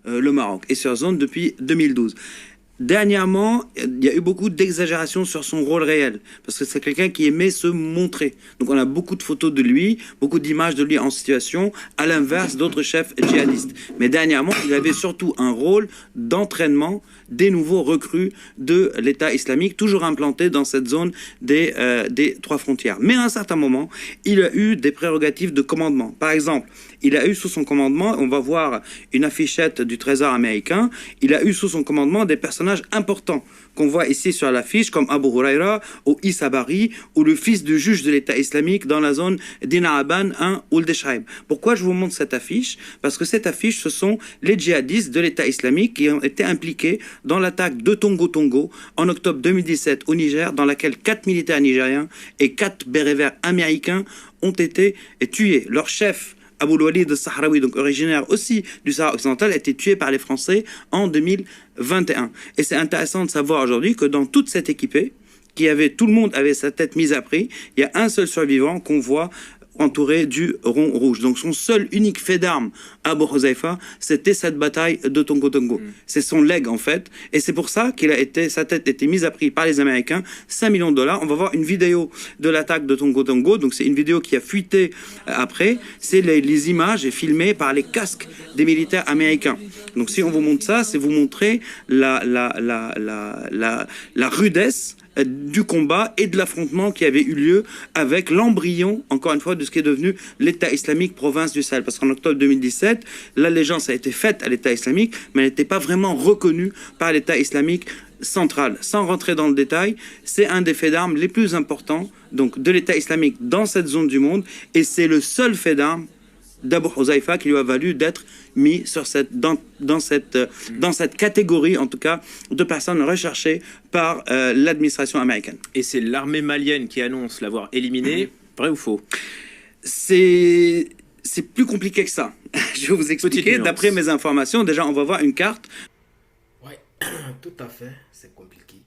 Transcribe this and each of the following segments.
le Maroc et sur zone depuis 2012. Dernièrement, il y a eu beaucoup d'exagération sur son rôle réel, parce que c'est quelqu'un qui aimait se montrer. Donc on a beaucoup de photos de lui, beaucoup d'images de lui en situation, à l'inverse d'autres chefs djihadistes. Mais dernièrement, il avait surtout un rôle d'entraînement des nouveaux recrues de l'État islamique, toujours implantés dans cette zone des trois frontières. Mais à un certain moment, il a eu des prérogatives de commandement. Par exemple, il a eu sous son commandement, on va voir une affichette du Trésor américain, il a eu sous son commandement des personnages importants qu'on voit ici sur l'affiche, comme Abu Huraira ou Issa Bari, ou le fils du juge de l'État islamique dans la zone d'Inaaban, Ould Shaib. Pourquoi je vous montre cette affiche? Parce que cette affiche, ce sont les djihadistes de l'État islamique qui ont été impliqués dans l'attaque de Tongo Tongo en octobre 2017 au Niger, dans laquelle 4 militaires nigériens et 4 bérets verts américains ont été tués. Leur chef, Abou Walid al-Sahraoui, donc originaire aussi du Sahara occidental, a été tué par les Français en 2021. Et c'est intéressant de savoir aujourd'hui que dans toute cette équipée, tout le monde avait sa tête mise à prix, il y a un seul survivant qu'on voit entouré du rond rouge. Donc son seul unique fait d'armes à Abu Huzaifa, c'était cette bataille de Tongo Tongo. C'est son legs en fait, et c'est pour ça sa tête a été mise à prix par les Américains, 5 millions de dollars. On va voir une vidéo de l'attaque de Tongo Tongo, donc c'est une vidéo qui a fuité après, c'est les images filmées par les casques des militaires américains. Donc si on vous montre ça, c'est vous montrer la rudesse du combat et de l'affrontement qui avait eu lieu avec l'embryon, encore une fois, de ce qui est devenu l'État islamique province du Sahel. Parce qu'en octobre 2017, l'allégeance a été faite à l'État islamique, mais elle n'était pas vraiment reconnue par l'État islamique central. Sans rentrer dans le détail, c'est un des faits d'armes les plus importants donc, de l'État islamique dans cette zone du monde, et c'est le seul fait d'armes d'Abu Huzaifa qui lui a valu d'être mis sur dans cette catégorie, en tout cas, de personnes recherchées par l'administration américaine. Et c'est l'armée malienne qui annonce l'avoir éliminé, vrai ou faux? C'est plus compliqué que ça. Je vais vous expliquer. D'après mes informations, déjà, on va voir une carte. Oui, tout à fait, c'est compliqué.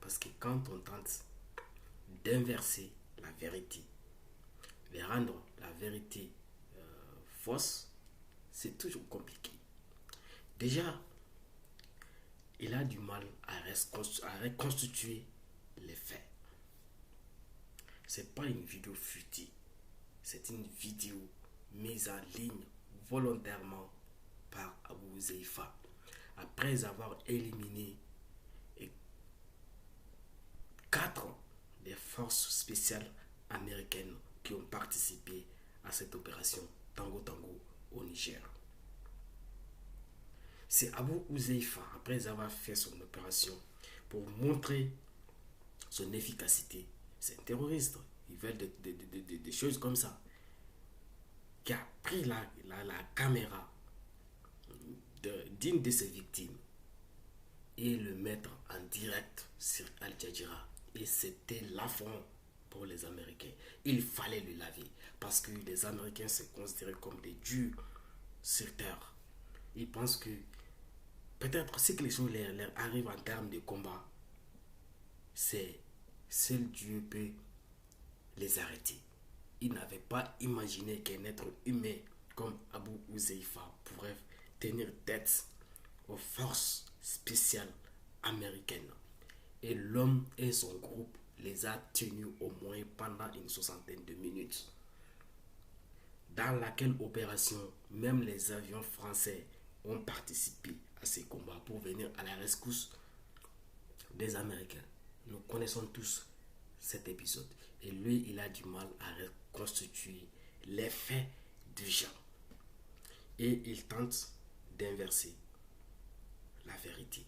Parce que quand on tente d'inverser la vérité, de rendre la vérité fausse, c'est toujours compliqué. Déjà, il a du mal à reconstituer les faits. C'est pas une vidéo futile, c'est une vidéo mise en ligne volontairement par Abu Huzaifa après avoir éliminé 4 des forces spéciales américaines qui ont participé à cette opération Tango Tango au Niger. C'est Abu Huzaifa, après avoir fait son opération pour montrer son efficacité, c'est un terroriste, il veut des choses comme ça, qui a pris la caméra d'une de ses victimes et le mettre en direct sur Al Jazeera. Et c'était l'affront pour les Américains. Il fallait le laver parce que les Américains se considèrent comme des dieux sur terre. Ils pensent que peut-être si que les choses leur arrivent en termes de combat, c'est seul Dieu peut les arrêter. Ils n'avaient pas imaginé qu'un être humain comme Abu Huzaifa pourrait tenir tête aux forces spéciales américaines. Et l'homme et son groupe les a tenus au moins pendant une 60aine de minutes. Dans laquelle opération, même les avions français ont participé à ces combats pour venir à la rescousse des Américains. Nous connaissons tous cet épisode. Et lui, il a du mal à reconstituer les faits du genre. Et il tente d'inverser la vérité.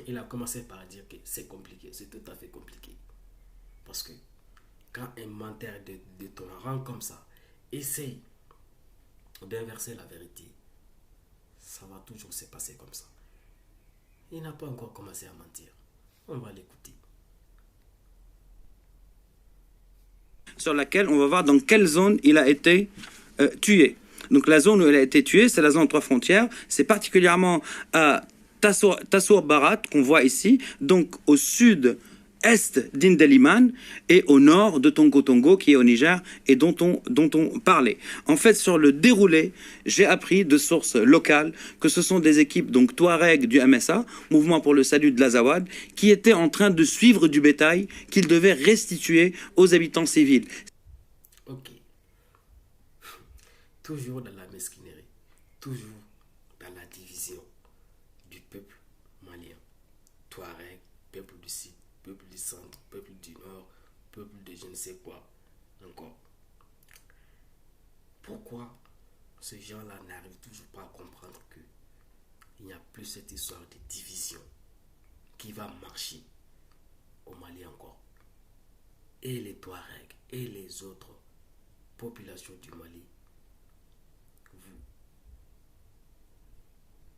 Il a commencé par dire que c'est compliqué. C'est tout à fait compliqué. Parce que quand un menteur de ton rang comme ça essaye d'inverser la vérité, ça va toujours se passer comme ça. Il n'a pas encore commencé à mentir. On va l'écouter. Sur laquelle on va voir dans quelle zone il a été tué. Donc la zone où il a été tué, c'est la zone 3 frontières. C'est particulièrement à Tassour Barat qu'on voit ici, donc au sud est d'Indeliman et au nord de Tongo Tongo, qui est au Niger, et dont on parlait. En fait, sur le déroulé, j'ai appris de sources locales que ce sont des équipes, donc Touareg du MSA, Mouvement pour le Salut de l'Azawad, qui étaient en train de suivre du bétail qu'ils devaient restituer aux habitants civils. Ok. Toujours dans la mesquinerie, toujours dans la division du peuple malien. Touareg, peuple du Sud, peuple du Centre, peuple du Nord, peuple de je ne sais quoi encore. Pourquoi ces gens-là n'arrivent toujours pas à comprendre qu'il n'y a plus cette histoire de division qui va marcher au Mali encore? Et les Touaregs et les autres populations du Mali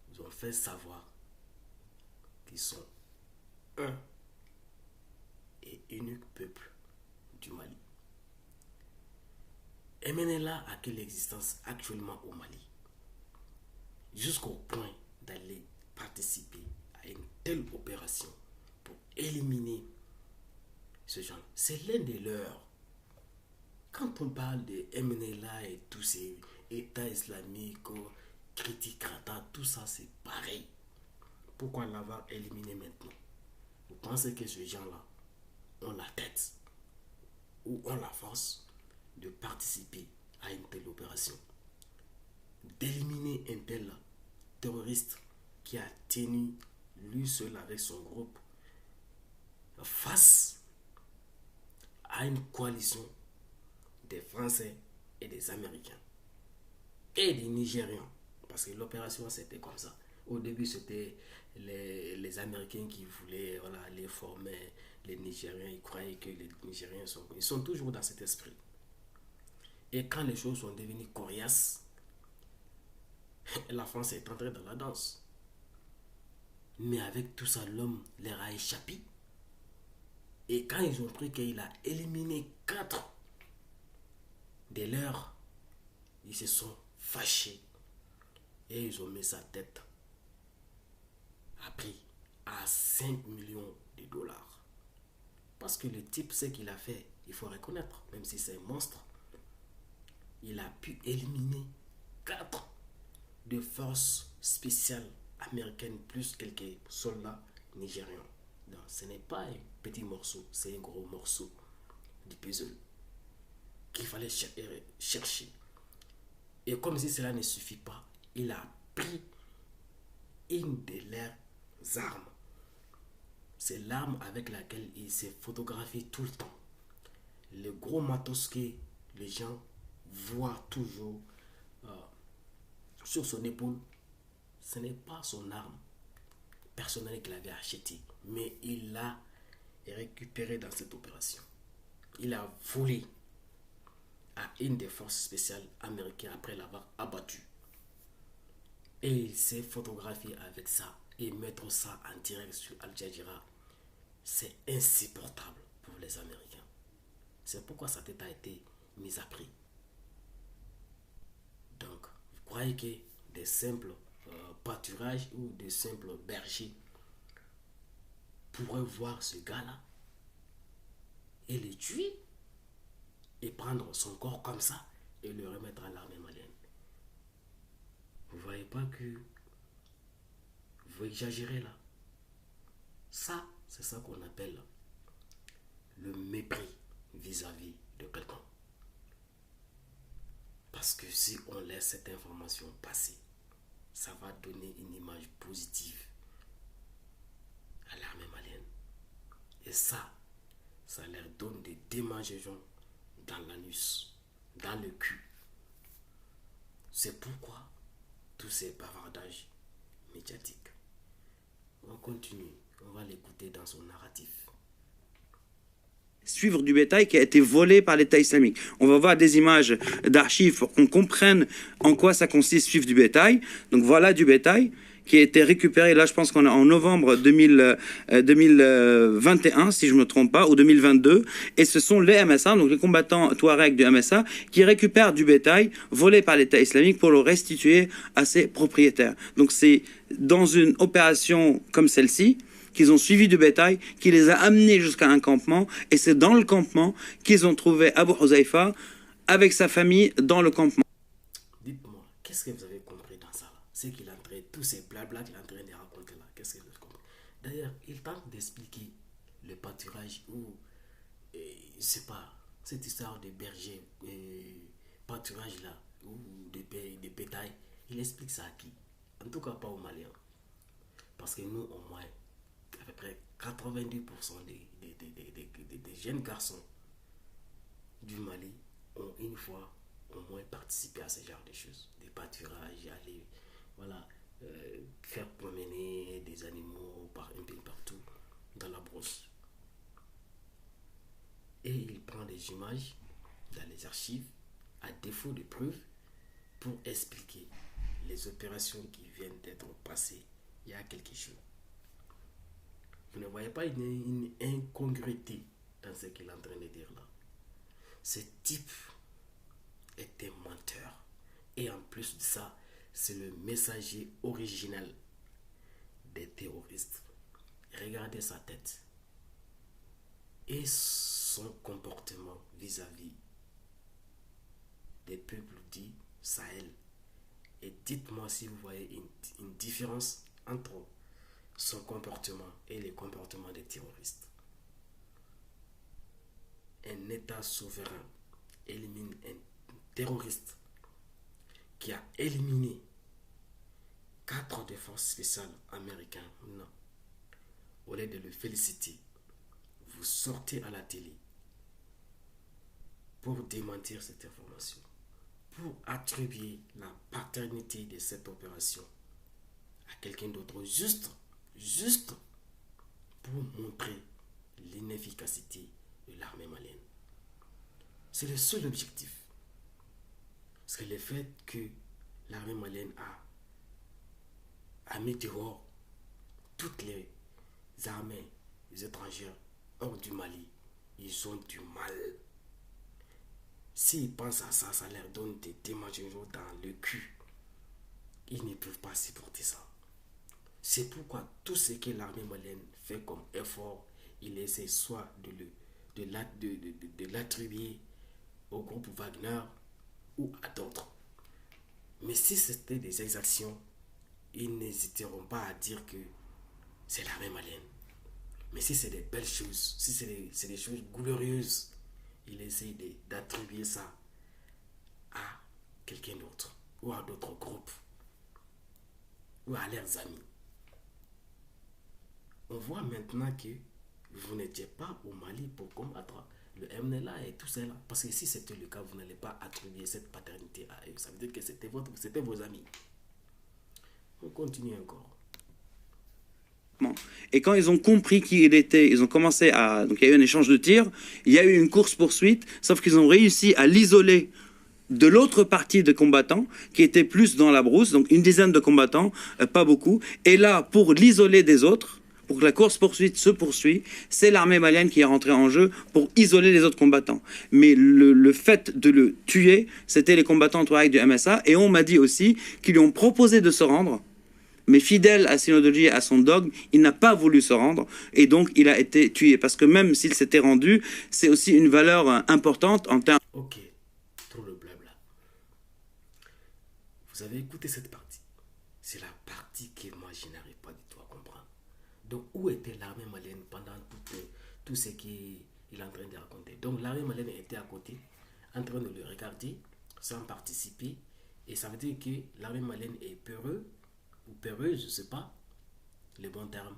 vous ont fait savoir qu'ils sont un et unique peuple du Mali. MNLA a quelle existence actuellement au Mali, jusqu'au point d'aller participer à une telle opération pour éliminer ce genre. C'est l'un des leurs. Quand on parle de MNLA et tous ces États islamiques, critiques, tout ça c'est pareil. Pourquoi l'avoir éliminé maintenant? Vous pensez que ces gens-là ont la tête ou ont la force de participer à une telle opération, d'éliminer un tel terroriste qui a tenu lui seul avec son groupe face à une coalition des Français et des Américains et des Nigérians, parce que l'opération c'était comme ça. Au début c'était les Américains qui voulaient les former, les Nigériens, ils croyaient que les Nigériens sont toujours dans cet esprit. Et quand les choses sont devenues coriaces, la France est entrée dans la danse. Mais avec tout ça, l'homme leur a échappé. Et quand ils ont pris qu'il a éliminé 4 de leurs, ils se sont fâchés. Et ils ont mis sa tête à prix à 5 millions de dollars. Parce que le type, ce qu'il a fait, il faut reconnaître, même si c'est un monstre, il a pu éliminer 4 de forces spéciales américaines plus quelques soldats nigérians. Donc, ce n'est pas un petit morceau, c'est un gros morceau du puzzle qu'il fallait chercher. Et comme si cela ne suffit pas, il a pris une de leurs armes. C'est l'arme avec laquelle il s'est photographié tout le temps. Le gros matos que les gens voient toujours sur son épaule, ce n'est pas son arme personnelle qu'il avait achetée, mais il l'a récupérée dans cette opération. Il a volé à une des forces spéciales américaines après l'avoir abattu. Et il s'est photographié avec ça et mettre ça en direct sur Al Jazeera. C'est insupportable pour les Américains. C'est pourquoi sa tête a été mise à prix. Donc, vous croyez que des simples pâturages ou des simples bergers pourraient voir ce gars-là et le tuer et prendre son corps comme ça et le remettre à l'armée malienne? Vous voyez pas que vous exagérez là? Ça, c'est ça qu'on appelle le mépris vis-à-vis de quelqu'un. Parce que si on laisse cette information passer, ça va donner une image positive à l'armée malienne. Et ça leur donne des démangeaisons dans l'anus, dans le cul. C'est pourquoi tous ces bavardages médiatiques. On continue, on va l'écouter dans son narratif. Suivre du bétail qui a été volé par l'État islamique. On va voir des images d'archives pour qu'on comprenne en quoi ça consiste suivre du bétail. Donc voilà du bétail qui a été récupéré, là je pense qu'on est en novembre 2021, si je ne me trompe pas, ou 2022, et ce sont les MSA, donc les combattants Touareg du MSA, qui récupèrent du bétail volé par l'État islamique pour le restituer à ses propriétaires. Donc c'est dans une opération comme celle-ci qu'ils ont suivi du bétail, qui les a amenés jusqu'à un campement. Et c'est dans le campement qu'ils ont trouvé Abu Huzaifa avec sa famille dans le campement. Dites-moi, qu'est-ce que vous avez compris dans ça là? C'est qu'il est en train, tous ces blabla qu'il est en train de raconter là, qu'est-ce que vous avez compris? D'ailleurs, il tente d'expliquer le pâturage ou, je sais pas, cette histoire de berger, pâturage là, ou de bétail, il explique ça à qui? En tout cas, pas aux Maliens. Parce que nous, au moins, à peu près 90% des jeunes garçons du Mali ont une fois au moins participé à ce genre de choses. Des pâturages, aller, voilà, faire promener des animaux un peu partout dans la brousse. Et il prend des images dans les archives, à défaut de preuves, pour expliquer les opérations qui viennent d'être passées il y a quelques jours. Vous ne voyez pas une incongruité dans ce qu'il est en train de dire là. Ce type est un menteur. Et en plus de ça, c'est le messager original des terroristes. Regardez sa tête et son comportement vis-à-vis des peuples dits Sahel. Et dites-moi si vous voyez une différence entre son comportement et les comportements des terroristes. Un État souverain élimine un terroriste qui a éliminé 4 des forces spéciales américaines. Non. Au lieu de le féliciter, vous sortez à la télé pour démentir cette information, pour attribuer la paternité de cette opération à quelqu'un d'autre, juste pour montrer l'inefficacité de l'armée malienne. C'est le seul objectif. Parce que le fait que l'armée malienne a mis dehors toutes les armées étrangères hors du Mali, ils ont du mal. S'ils pensent à ça, ça leur donne des démangeaisons dans le cul. Ils ne peuvent pas supporter ça. C'est pourquoi tout ce que l'armée malienne fait comme effort, il essaie soit de l'attribuer au groupe Wagner ou à d'autres. Mais si c'était des exactions, ils n'hésiteront pas à dire que c'est l'armée malienne. Mais si c'est des belles choses, si c'est des choses glorieuses, ils essaient d'attribuer ça à quelqu'un d'autre ou à d'autres groupes ou à leurs amis. On voit maintenant que vous n'étiez pas au Mali pour combattre le MNLA et tout cela. Parce que si c'était le cas, vous n'allez pas attribuer cette paternité à eux. Ça veut dire que c'était vos amis. On continue encore. Et quand ils ont compris qui il était, ils ont commencé à... Donc il y a eu un échange de tirs, il y a eu une course-poursuite, sauf qu'ils ont réussi à l'isoler de l'autre partie de combattants, qui était plus dans la brousse, donc une dizaine de combattants, pas beaucoup. Et là, pour l'isoler des autres, pour que la course-poursuite se poursuit, c'est l'armée malienne qui est rentrée en jeu pour isoler les autres combattants. Mais le fait de le tuer, c'était les combattants Touareg du MSA, et on m'a dit aussi qu'ils lui ont proposé de se rendre, mais fidèle à Synodologie et à son dogme, il n'a pas voulu se rendre, et donc il a été tué. Parce que même s'il s'était rendu, c'est aussi une valeur importante en termes... Ok, trop le blabla. Vous avez écouté cette partie. C'est la partie que moi je n'arrive pas du tout à comprendre. Donc où était l'armée malienne pendant tout ce qu'il est en train de raconter? Donc l'armée malienne était à côté, en train de le regarder, sans participer, et ça veut dire que l'armée malienne est peureuse, ou peureuse, je ne sais pas le bon terme.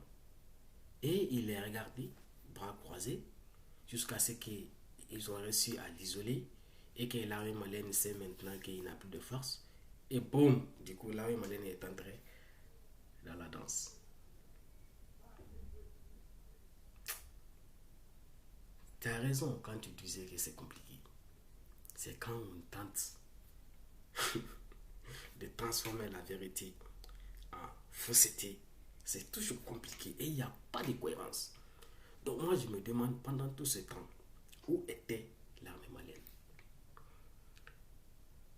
Et il les regardé, bras croisés, jusqu'à ce qu'ils ont réussi à l'isoler et que l'armée malienne sait maintenant qu'il n'a plus de force. Et boum, du coup, l'armée malienne est entrée dans la danse. Tu as raison quand tu disais que c'est compliqué. C'est quand on tente de transformer la vérité en fausseté. C'est toujours compliqué et il n'y a pas de cohérence. Donc moi je me demande pendant tout ce temps, où était l'armée malienne?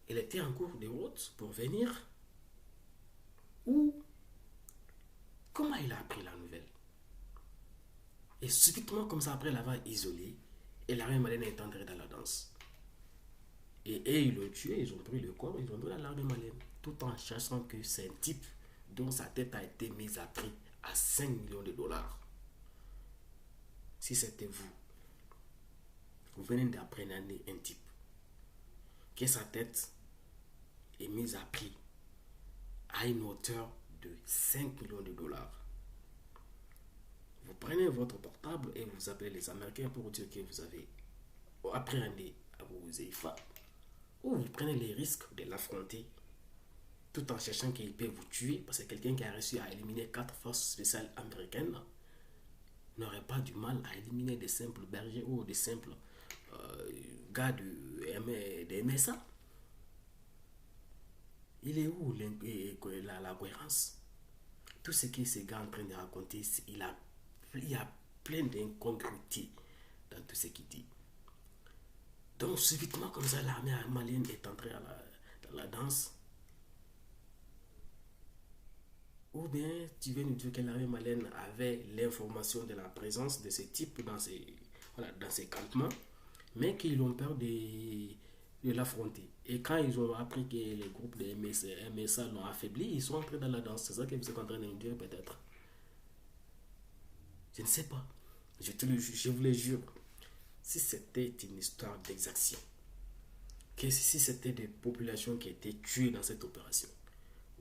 Elle était en cours de route pour venir? Ou comment il a appris la nouvelle? Et subitement, comme ça, après l'avoir isolé, et l'armée malienne est entrée dans la danse. Et ils l'ont tué, ils ont pris le corps, ils l'ont donné à l'armée malienne. Tout en cherchant que c'est un type dont sa tête a été mise à prix à 5 millions de dollars. Si c'était vous, vous venez d'apprendre un type que sa tête est mise à prix à une hauteur de 5 millions de dollars. Vous prenez votre portable et vous appelez les Américains pour dire que vous avez appréhendé Abou Huzaifa, ou vous prenez les risques de l'affronter tout en cherchant qu'il peut vous tuer, parce que quelqu'un qui a réussi à éliminer 4 forces spéciales américaines n'aurait pas du mal à éliminer des simples bergers ou des simples gars de MSA. Il est où la cohérence? Tout ce que ces gars sont en train de raconter, il y a plein d'incongruités dans tout ce qu'il dit. Donc, subitement, comme ça, l'armée malienne est entrée dans la danse. Ou bien, tu veux nous dire que l'armée malienne avait l'information de la présence de ce type dans ces campements, mais qu'ils ont peur de l'affronter. Et quand ils ont appris que les groupes de MSA l'ont affaibli, ils sont entrés dans la danse. C'est ça que vous êtes en train de nous dire, peut-être. Je ne sais pas. Je vous le jure. Si c'était une histoire d'exaction, que si c'était des populations qui étaient tuées dans cette opération,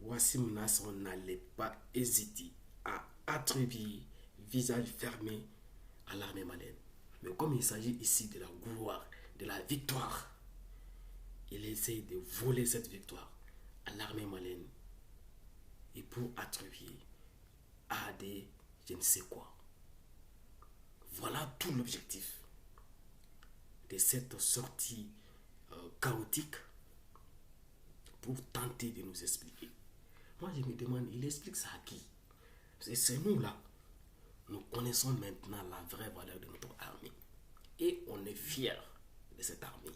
Wassim Nasr n'allait pas hésiter à attribuer visage fermé à l'armée malienne. Mais comme il s'agit ici de la gloire, de la victoire, il essaie de voler cette victoire à l'armée malienne et pour attribuer à des je ne sais quoi. Voilà tout l'objectif de cette sortie chaotique pour tenter de nous expliquer. Moi, je me demande, il explique ça à qui? C'est nous là. Nous connaissons maintenant la vraie valeur de notre armée. Et on est fiers de cette armée.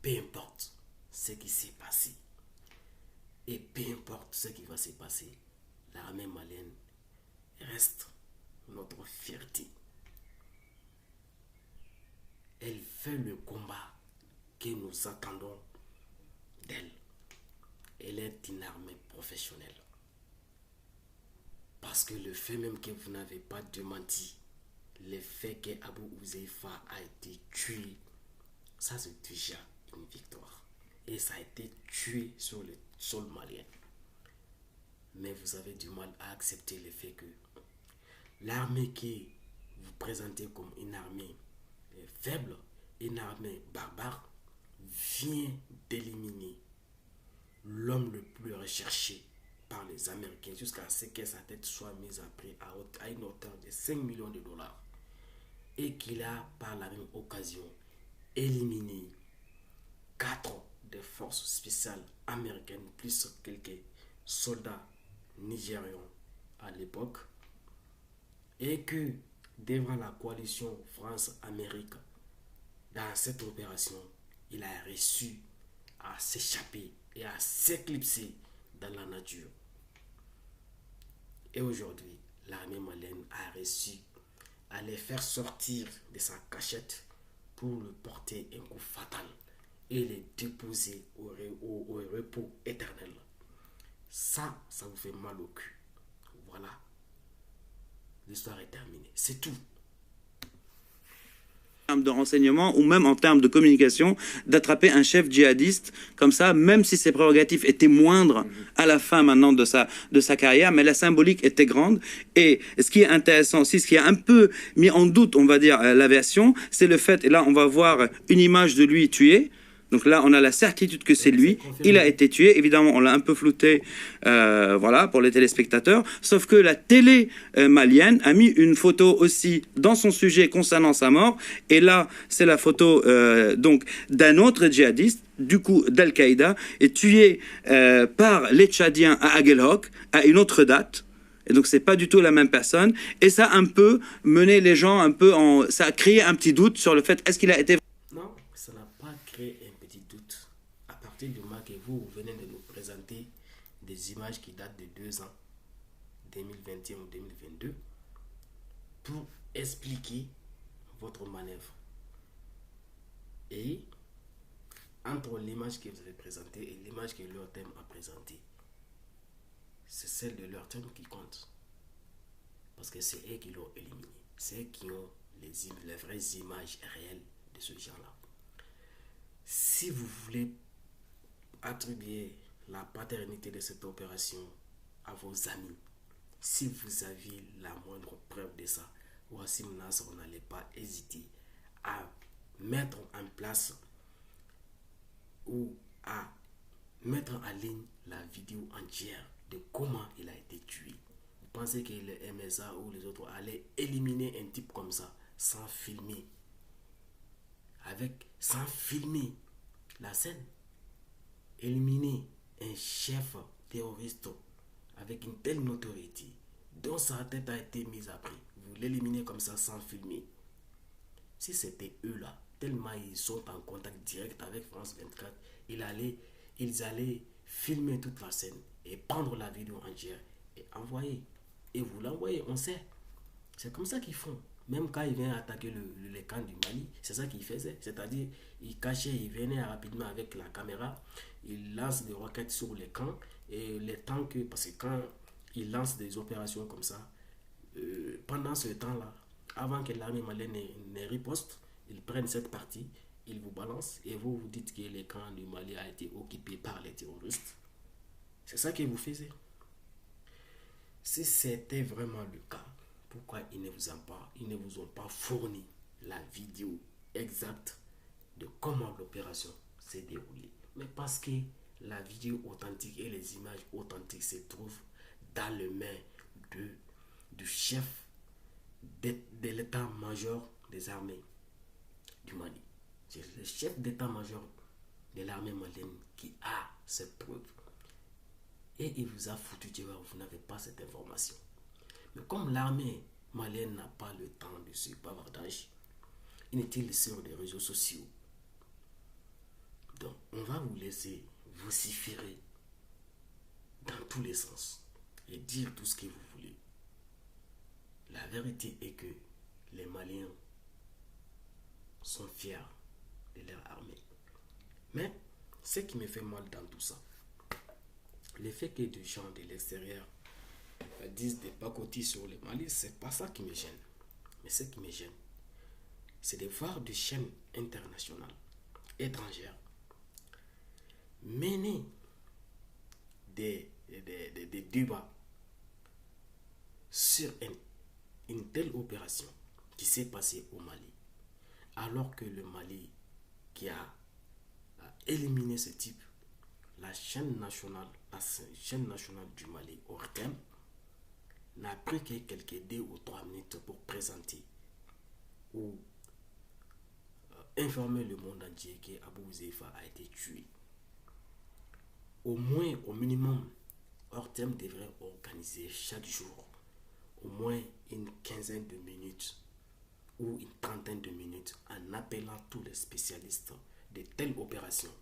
Peu importe ce qui s'est passé. Et peu importe ce qui va se passer, l'armée malienne reste notre fierté. Elle fait le combat que nous attendons d'elle. Elle est une armée professionnelle. Parce que le fait même que vous n'avez pas démenti, le fait que Abou Huzaifa a été tué, ça c'est déjà une victoire. Et ça a été tué sur le sol malien. Mais vous avez du mal à accepter le fait que l'armée que vous présentez comme une armée faible, une armée barbare, vient d'éliminer l'homme le plus recherché par les Américains jusqu'à ce que sa tête soit mise à prix à une hauteur de 5 millions de dollars et qu'il a par la même occasion éliminé 4 des forces spéciales américaines plus quelques soldats nigérians à l'époque, et que devant la coalition France-Amérique dans cette opération, il a réussi à s'échapper et à s'éclipser dans la nature. Et aujourd'hui, l'armée malienne a réussi à les faire sortir de sa cachette pour le porter un coup fatal et les déposer au repos éternel. Ça vous fait mal au cul. Voilà. L'histoire est terminée. C'est tout. En termes de renseignement ou même en termes de communication, d'attraper un chef djihadiste comme ça, même si ses prérogatives étaient moindres à la fin maintenant de sa carrière, mais la symbolique était grande. Et ce qui est intéressant aussi, ce qui a un peu mis en doute, on va dire, l'aviation, c'est le fait, et là on va voir une image de lui tué. Donc là, on a la certitude que c'est lui. Il a été tué. Évidemment, on l'a un peu flouté, voilà, pour les téléspectateurs. Sauf que la télé malienne a mis une photo aussi dans son sujet concernant sa mort. Et là, c'est la photo donc d'un autre djihadiste, du coup d'Al-Qaïda, et tué par les Tchadiens à Aguelhok à une autre date. Et donc, c'est pas du tout la même personne. Et ça a un peu mené les gens un peu ça a créé un petit doute sur le fait, est-ce qu'il a été... Non, ça n'a pas créé un petit doute. À partir du moment que vous venez de nous présenter des images qui datent de 2 ans, 2021 ou 2022, pour expliquer votre manœuvre. Et entre l'image que vous avez présentée et l'image que leur thème a présentée, c'est celle de leur thème qui compte. Parce que c'est eux qui l'ont éliminé. C'est eux qui ont les vraies images réelles de ce genre-là. Si vous voulez attribuer la paternité de cette opération à vos amis, si vous aviez la moindre preuve de ça, Wassim Nasr n'allait pas hésiter à mettre en place ou à mettre en ligne la vidéo entière de comment il a été tué. Vous pensez que le MSA ou les autres allaient éliminer un type comme ça sans filmer, sans filmer la scène, éliminer un chef terroriste avec une telle notoriété dont sa tête a été mise à prix, vous l'éliminez comme ça sans filmer? Si c'était eux là, tellement ils sont en contact direct avec France 24, ils allaient filmer toute la scène et prendre la vidéo entière et envoyer. Et vous l'envoyez, on sait. C'est comme ça qu'ils font. Même quand ils viennent attaquer le camp du Mali, c'est ça qu'ils faisaient. C'est-à-dire, ils cachaient, ils venaient rapidement avec la caméra, ils lancent des roquettes sur les camps, et le temps que, parce que quand ils lancent des opérations comme ça, pendant ce temps-là, avant que l'armée malienne ne riposte, ils prennent cette partie, ils vous balancent, et vous vous dites que le camp du Mali a été occupé par les terroristes. C'est ça que vous faisiez. Si c'était vraiment le cas, pourquoi ils ne vous ont pas fourni la vidéo exacte de comment l'opération s'est déroulée? Mais parce que la vidéo authentique et les images authentiques se trouvent dans les mains du chef de l'état-major des armées du Mali. C'est le chef d'état-major de l'armée malienne qui a cette preuve. Et il vous a foutu dehors, vous n'avez pas cette information. Mais comme l'armée malienne n'a pas le temps de ce bavardage, inutile sur les réseaux sociaux. Donc, on va vous laisser vociférer dans tous les sens et dire tout ce que vous voulez. La vérité est que les Maliens sont fiers de leur armée. Mais ce qui me fait mal dans tout ça, le fait que des gens de l'extérieur disent des pacotis sur le Mali, c'est pas ça qui me gêne. Mais ce qui me gêne, c'est de voir des chaînes internationales, étrangères, mener des débats sur une telle opération qui s'est passée au Mali, alors que le Mali qui a éliminé ce type, la chaîne nationale du Mali, ORTEM, n'a pris que quelques 2 ou 3 minutes pour présenter ou informer le monde entier qu'Abou Huzaifa a été tué. Au moins, au minimum, ORTEM devrait organiser chaque jour au moins une quinzaine de minutes ou une trentaine de minutes en appelant tous les spécialistes de telles opérations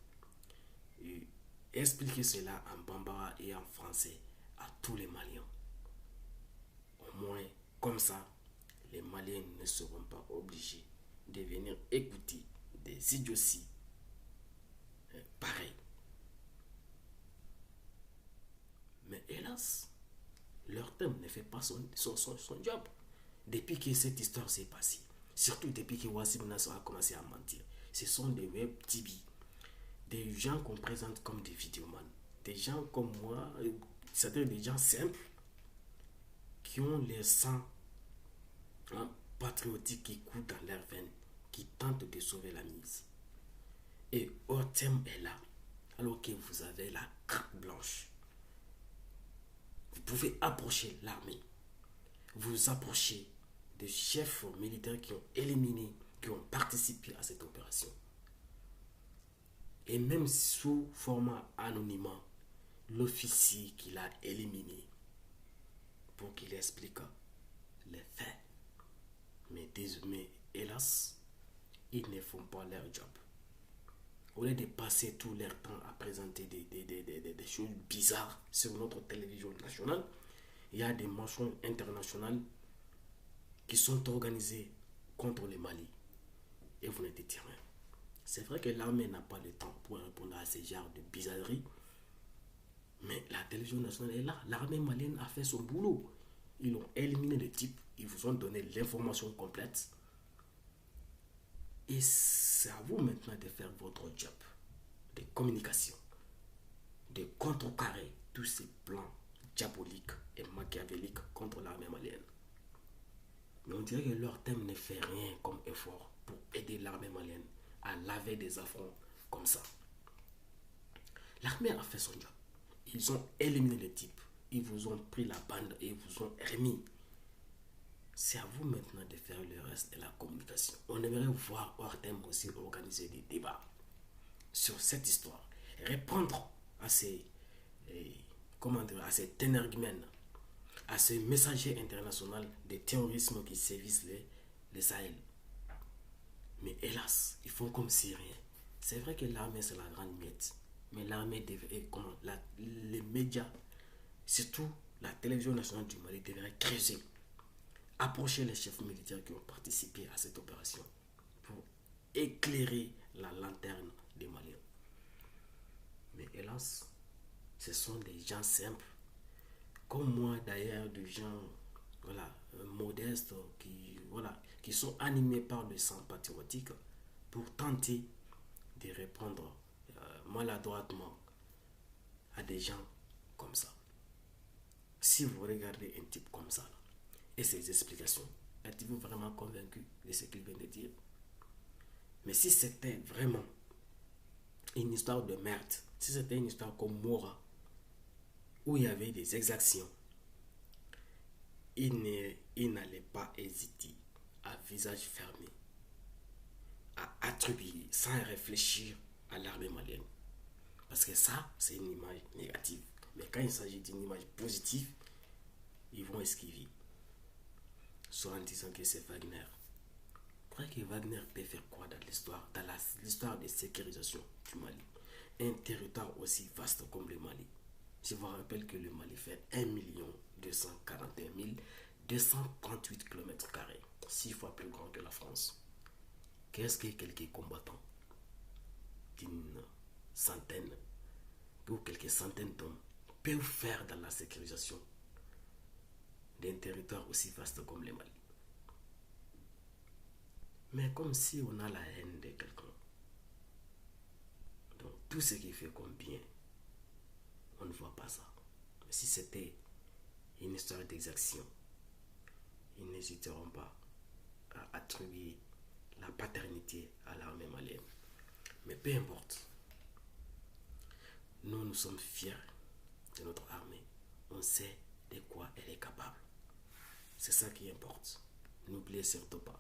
et expliquer cela en bambara et en français à tous les Maliens. Au moins, comme ça, les Maliens ne seront pas obligés de venir écouter des idioties pareilles. Mais hélas, leur thème ne fait pas son job. Depuis que cette histoire s'est passée, surtout depuis que Wassim Nasr a commencé à mentir, ce sont des web TV, des gens qu'on présente comme des vidéomans, des gens comme moi, c'est-à-dire des gens simples qui ont les sang patriotique qui coule dans leurs veines, qui tentent de sauver la mise. Et ORTEM est là, alors que vous avez la carte blanche. Vous pouvez approcher l'armée, vous approchez des chefs militaires qui ont éliminé, qui ont participé à cette opération. Et même sous format anonymat, l'officier qui l'a éliminé pour qu'il explique les faits. Mais hélas, ils ne font pas leur job. Au lieu de passer tout leur temps à présenter des choses bizarres sur notre télévision nationale, il y a des mentions internationales qui sont organisés contre le Mali et vous ne dites rien. C'est vrai que l'armée n'a pas le temps pour répondre à ces genres de bizarreries, mais la télévision nationale est là. L'armée malienne a fait son boulot. Ils ont éliminé le type, ils vous ont donné l'information complète. Et c'est à vous maintenant de faire votre job de communication, de contrecarrer tous ces plans diaboliques et machiavéliques contre l'armée malienne. Mais on dirait que leur thème ne fait rien comme effort pour aider l'armée malienne à laver des affronts comme ça. L'armée a fait son job. Ils ont éliminé les types. Ils vous ont pris la bande et ils vous ont remis. C'est à vous maintenant de faire le reste de la communication. On aimerait voir hors thème aussi organiser des débats sur cette histoire. Répondre à ces, à cet énergumène, à ce messager international de terrorisme qui sévissent les Sahel. Mais hélas, ils font comme si rien. C'est vrai que l'armée c'est la grande miette. Mais l'armée devrait, les médias, surtout la télévision nationale du Mali, devrait creuser, approcher les chefs militaires qui ont participé à cette opération pour éclairer la lanterne des Maliens. Mais hélas, ce sont des gens simples, comme moi d'ailleurs, des gens modestes qui sont animés par le sang patriotique pour tenter de répondre maladroitement à des gens comme ça. Si vous regardez un type comme ça et ses explications, êtes-vous vraiment convaincu de ce qu'il vient de dire? Mais si c'était vraiment une histoire de merde, si c'était une histoire comme Mora, où il y avait des exactions, il n'allait pas hésiter à visage fermé à attribuer sans réfléchir à l'armée malienne. Parce que ça, c'est une image négative. Mais quand il s'agit d'une image positive, ils vont esquiver. Soit en disant que c'est Wagner. Vous croyez que Wagner peut faire quoi dans l'histoire de sécurisation du Mali? Un territoire aussi vaste comme le Mali. Je vous rappelle que le Mali fait 1 241 238 km², 6 fois plus grand que la France. Qu'est-ce que quelques combattants d'une centaine ou quelques centaines d'hommes peuvent faire dans la sécurisation d'un territoire aussi vaste comme le Mali? Mais comme si on a la haine de quelqu'un. Donc tout ce qui fait comme bien, on ne voit pas ça. Mais si c'était une histoire d'exaction, ils n'hésiteront pas à attribuer la paternité à l'armée malienne. Mais peu importe. Nous sommes fiers de notre armée. On sait de quoi elle est capable. C'est ça qui importe. N'oubliez surtout pas.